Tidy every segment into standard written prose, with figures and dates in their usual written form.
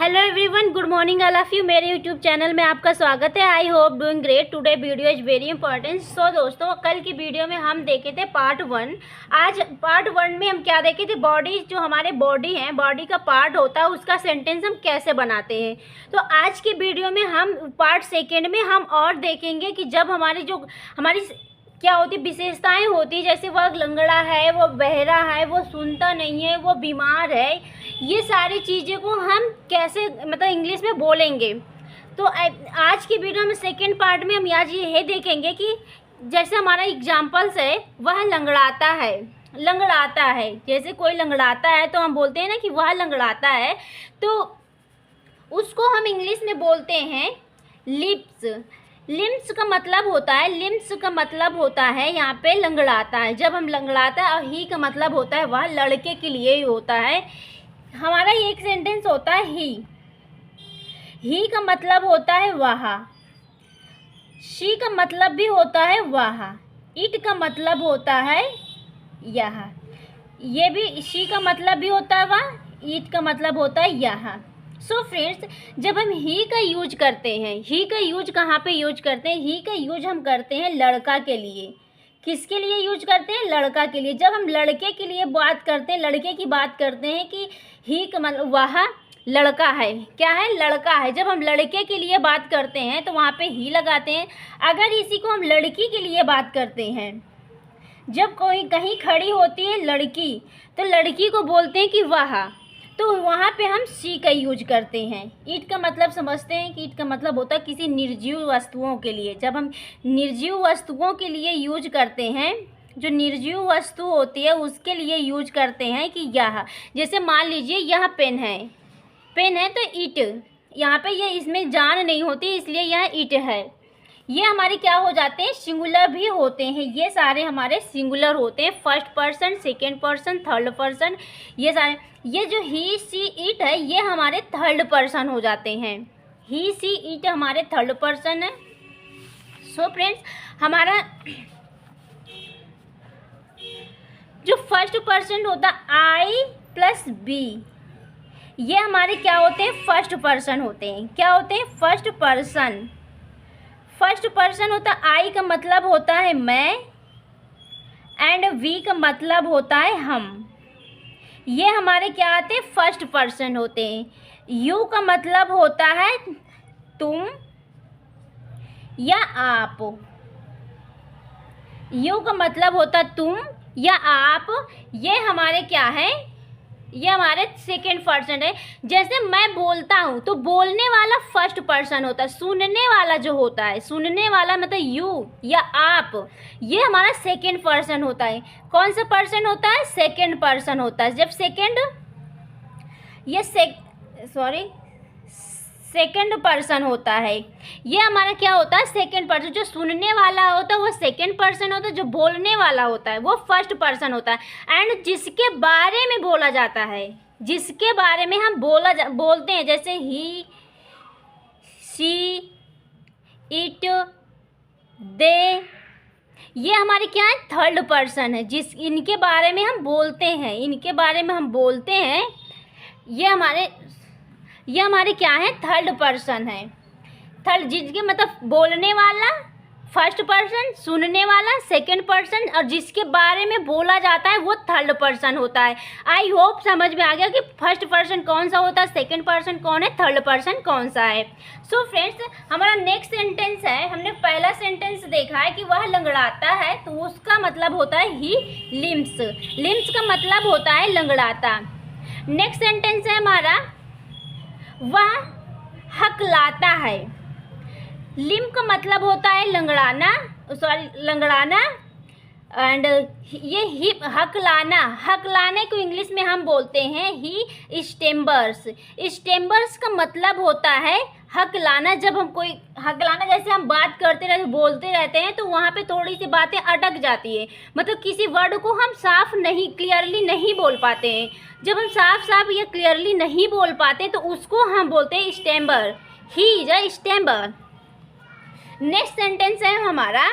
Hello everyone, good morning all of you. मेरे YouTube channel में आपका स्वागत है। I hope doing great. Today video is very important. So दोस्तों, कल की वीडियो में हम देखे थे पार्ट 1। आज पार्ट 1 में हम क्या देखे थे, बॉडी, जो हमारे बॉडी है, बॉडी का पार्ट होता है, उसका सेंटेंस हम कैसे बनाते हैं। तो आज की वीडियो में हम पार्ट 2 में हम और देखेंगे कि जब हमारी क्या होती विशेषताएं होती, जैसे वह लंगड़ा है, वो बहरा है, वो सुनता नहीं है, वो बीमार है, ये सारी चीज़ें को हम कैसे इंग्लिश में बोलेंगे। तो आज की वीडियो में सेकंड पार्ट में हम आज ये देखेंगे कि जैसे हमारा एग्जाम्पल्स है, वह लंगड़ाता है। जैसे कोई लंगड़ाता है तो हम बोलते हैं ना कि वह लंगड़ाता है, तो उसको हम इंग्लिश में बोलते हैं लिप्स। लिम्स का मतलब होता है यहाँ पे लंगड़ाता है। जब हम लंगड़ाता है, और ही का मतलब होता है वह लड़के के लिए ही होता है। हमारा एक सेंटेंस होता है ही का मतलब होता है वहाँ। शी का मतलब भी होता है वहाँ। इट का मतलब होता है यहाँ। ये भी शी का मतलब भी होता है वहाँ, इट का मतलब होता है यहाँ। सो फ्रेंड्स, जब हम ही का यूज करते हैं, ही का यूज कहाँ पे यूज करते हैं? ही का यूज हम करते हैं लड़का के लिए। किसके लिए यूज करते हैं? लड़का के लिए। जब हम लड़के के लिए बात करते हैं, लड़के की बात करते हैं कि ही का मतलब वह लड़का है, क्या है? लड़का है। जब हम लड़के के लिए बात करते हैं तो वहाँ पे ही लगाते हैं। अगर इसी को हम लड़की के लिए बात करते हैं, जब कोई कहीं खड़ी होती है लड़की, तो लड़की को बोलते हैं कि वह, तो वहाँ पे हम शी का यूज करते हैं। ईट का मतलब समझते हैं कि ईट का मतलब होता है किसी निर्जीव वस्तुओं के लिए। जब हम निर्जीव वस्तुओं के लिए यूज करते हैं, जो निर्जीव वस्तु होती है उसके लिए यूज करते हैं कि यह। जैसे मान लीजिए यह पेन है तो ईट, यहाँ पे ये इसमें जान नहीं होती, इसलिए यह ईट है। ये हमारे क्या हो जाते हैं? सिंगुलर भी होते हैं। ये सारे हमारे सिंगुलर होते हैं। First person, second person, third person, ये सारे। ये जो ही सी इट है, ये हमारे थर्ड पर्सन हो जाते हैं। ही सी इट हमारे थर्ड पर्सन है। सो फ्रेंड्स, हमारा जो फर्स्ट पर्सन होता है आई प्लस बी, ये हमारे क्या होते हैं? फर्स्ट पर्सन होते हैं। क्या होते हैं? First person. फर्स्ट पर्सन होता है, आई का मतलब होता है मैं, एंड वी का मतलब होता है हम। ये हमारे क्या आते हैं? फर्स्ट पर्सन होते हैं। यू का मतलब होता है तुम या आप। यू का मतलब होता है तुम या आप। ये हमारे क्या है? ये हमारे सेकेंड पर्सन है। जैसे मैं बोलता हूँ तो बोलने वाला फर्स्ट पर्सन होता है। सुनने वाला जो होता है, सुनने वाला मतलब यू या आप, ये हमारा सेकेंड पर्सन होता है। कौन सा पर्सन होता है? सेकेंड पर्सन होता है। जब सेकेंड पर्सन होता है, ये हमारा क्या होता है? Second person. जो सुनने वाला होता है वो सेकेंड पर्सन होता है, जो बोलने वाला होता है वो फर्स्ट पर्सन होता है। एंड जिसके बारे में बोला जाता है, जिसके बारे में हम बोलते हैं, जैसे ही, शी, इट, दे, ये हमारे क्या है? थर्ड पर्सन है। इनके बारे में हम बोलते हैं, ये हमारे क्या है? थर्ड पर्सन है। थर्ड, जिसके मतलब बोलने वाला फर्स्ट पर्सन, सुनने वाला सेकंड पर्सन, और जिसके बारे में बोला जाता है वो थर्ड पर्सन होता है। आई होप समझ में आ गया कि फर्स्ट पर्सन कौन सा होता है, सेकंड पर्सन कौन है, थर्ड पर्सन कौन सा है। सो फ्रेंड्स, हमारा नेक्स्ट सेंटेंस है। हमने पहला सेंटेंस देखा है कि वह लंगड़ाता है, तो उसका मतलब होता है ही लिम्स। लिम्स का मतलब होता है लंगड़ाता। नेक्स्ट सेंटेंस है हमारा, वह हकलाता है। लिम का मतलब होता है लंगड़ाना, एंड ये ही हकलाने को इंग्लिश में हम बोलते हैं ही स्टेम्बर्स। स्टेम्बर्स का मतलब होता है हकलाना। जब हम कोई हकलाना, जैसे हम बात बोलते रहते हैं, तो वहाँ पे थोड़ी सी बातें अटक जाती है, मतलब किसी वर्ड को हम क्लियरली नहीं बोल पाते हैं। जब हम साफ या क्लियरली नहीं बोल पाते तो उसको हम बोलते हैं stammerer. He is a stammerer. Next sentence है हमारा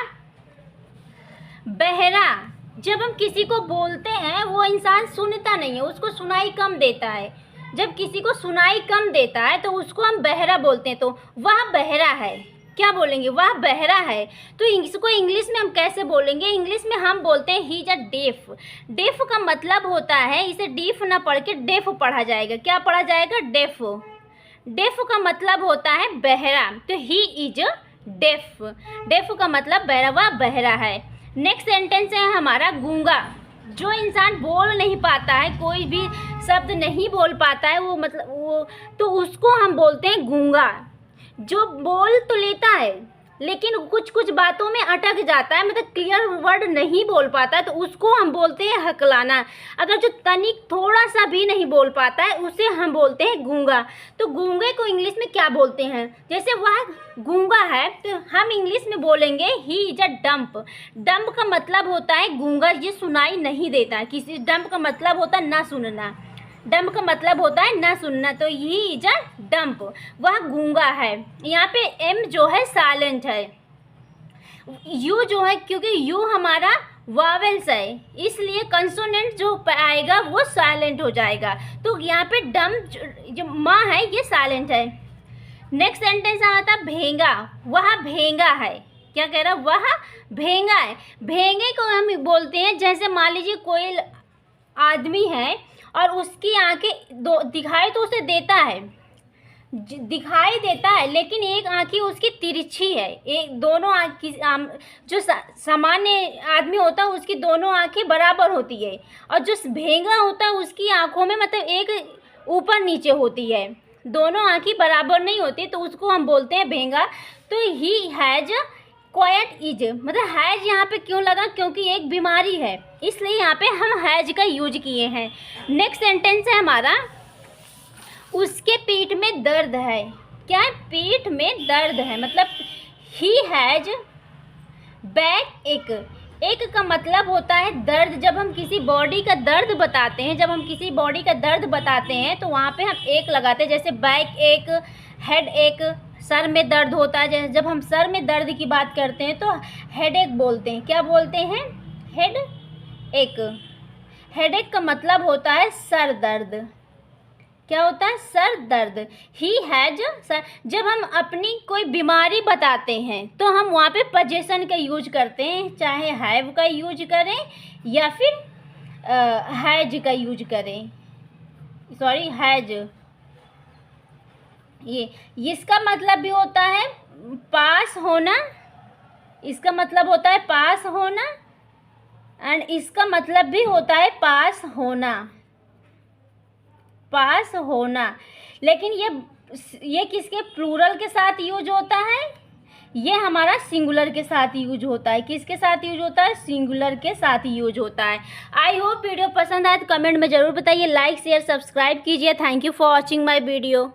बहरा। जब हम किसी को बोलते हैं, वो इंसान सुनता नहीं है, उसको सुनाई कम देता है, जब किसी को सुनाई कम देता है तो उसको हम बहरा बोलते हैं। तो वह बहरा है, क्या बोलेंगे, वह बहरा है। तो इसको इंग्लिश में हम कैसे बोलेंगे, इंग्लिश में हम बोलते हैं he is a deaf. Deaf का मतलब होता है, इसे डीफ ना पढ़ के डेफ पढ़ा जाएगा। क्या पढ़ा जाएगा, डेफ। डेफ का मतलब होता है बहरा, तो ही इज डेफ। डेफ का मतलब बहरा, वह बहरा है। नेक्स्ट सेंटेंस है हमारा गूंगा। जो इंसान बोल नहीं पाता है, कोई भी शब्द नहीं बोल पाता है, वो मतलब वो, तो उसको हम बोलते हैं गूंगा। जो बोल तो लेता है लेकिन कुछ कुछ बातों में अटक जाता है, मतलब क्लियर वर्ड नहीं बोल पाता है, तो उसको हम बोलते हैं हकलाना। अगर जो तनिक थोड़ा सा भी नहीं बोल पाता है, उसे हम बोलते हैं गूंगा। तो गूंगे को इंग्लिश में क्या बोलते हैं, जैसे वह गूंगा है तो हम इंग्लिश में बोलेंगे ही इज अ डंप। डंप का मतलब होता है गूंगा, ये सुनाई नहीं देता है किसी। डंप का मतलब होता है ना सुनना, डंप का मतलब होता है ना सुनना, तो ही इज अ डंप, वह गूंगा है। यहाँ पे एम जो है साइलेंट है, यू जो है, क्योंकि यू हमारा वावेल्स है, इसलिए कंसोनेंट जो आएगा वो साइलेंट हो जाएगा। तो यहाँ पे डंप जो माँ है ये साइलेंट है। नेक्स्ट सेंटेंस आता है भेंगा। वह भेंगा है, क्या कह रहा है, वह भेंगा है। भेंगे को हम बोलते हैं, जैसे मान लीजिए कोई आदमी है और उसकी आंखें दो दिखाई तो उसे देता है, दिखाई देता है, लेकिन एक आंखें उसकी तिरछी है। एक दोनों आँख जो सामान्य आदमी होता है उसकी दोनों आंखें बराबर होती है, और जो भेंगा होता है उसकी आंखों में मतलब एक ऊपर नीचे होती है, दोनों आंखें बराबर नहीं होती, तो उसको हम बोलते हैं भेंगा। तो ही हैज क्वाइट इज, मतलब हैज यहाँ पे क्यों लगा, क्योंकि एक बीमारी है, इसलिए यहाँ पे हम हैज का यूज किए हैं। नेक्स्ट सेंटेंस है हमारा उसके पीठ में दर्द है। क्या है, पीठ में दर्द है, मतलब ही हैज बैक एक। एक का मतलब होता है दर्द। जब हम किसी बॉडी का दर्द बताते हैं, जब हम किसी बॉडी का दर्द बताते हैं तो वहाँ पे हम एक लगाते हैं, जैसे बैक एक, हेड एक, सर में दर्द होता है। जब हम सर में दर्द की बात करते हैं तो हेड एक बोलते हैं। क्या बोलते हैं, हेड एक। हेड एक का मतलब होता है सर दर्द। क्या होता है, सर दर्द। He has sir. जब हम अपनी कोई बीमारी बताते हैं तो हम वहाँ पे पोजीशन का यूज करते हैं, चाहे हैव का यूज करें या फिर हैज का यूज करें, सॉरी हैज। ये इसका मतलब भी होता है पास होना, इसका मतलब होता है पास होना, एंड इसका मतलब भी होता है पास होना, पास होना। लेकिन ये किसके प्लूरल के साथ यूज होता है, ये हमारा सिंगुलर के साथ यूज होता है। किसके साथ यूज होता है, सिंगुलर के साथ यूज होता है। आई होप वीडियो पसंद आए तो कमेंट में ज़रूर बताइए, लाइक शेयर सब्सक्राइब कीजिए। Thank you for watching my video.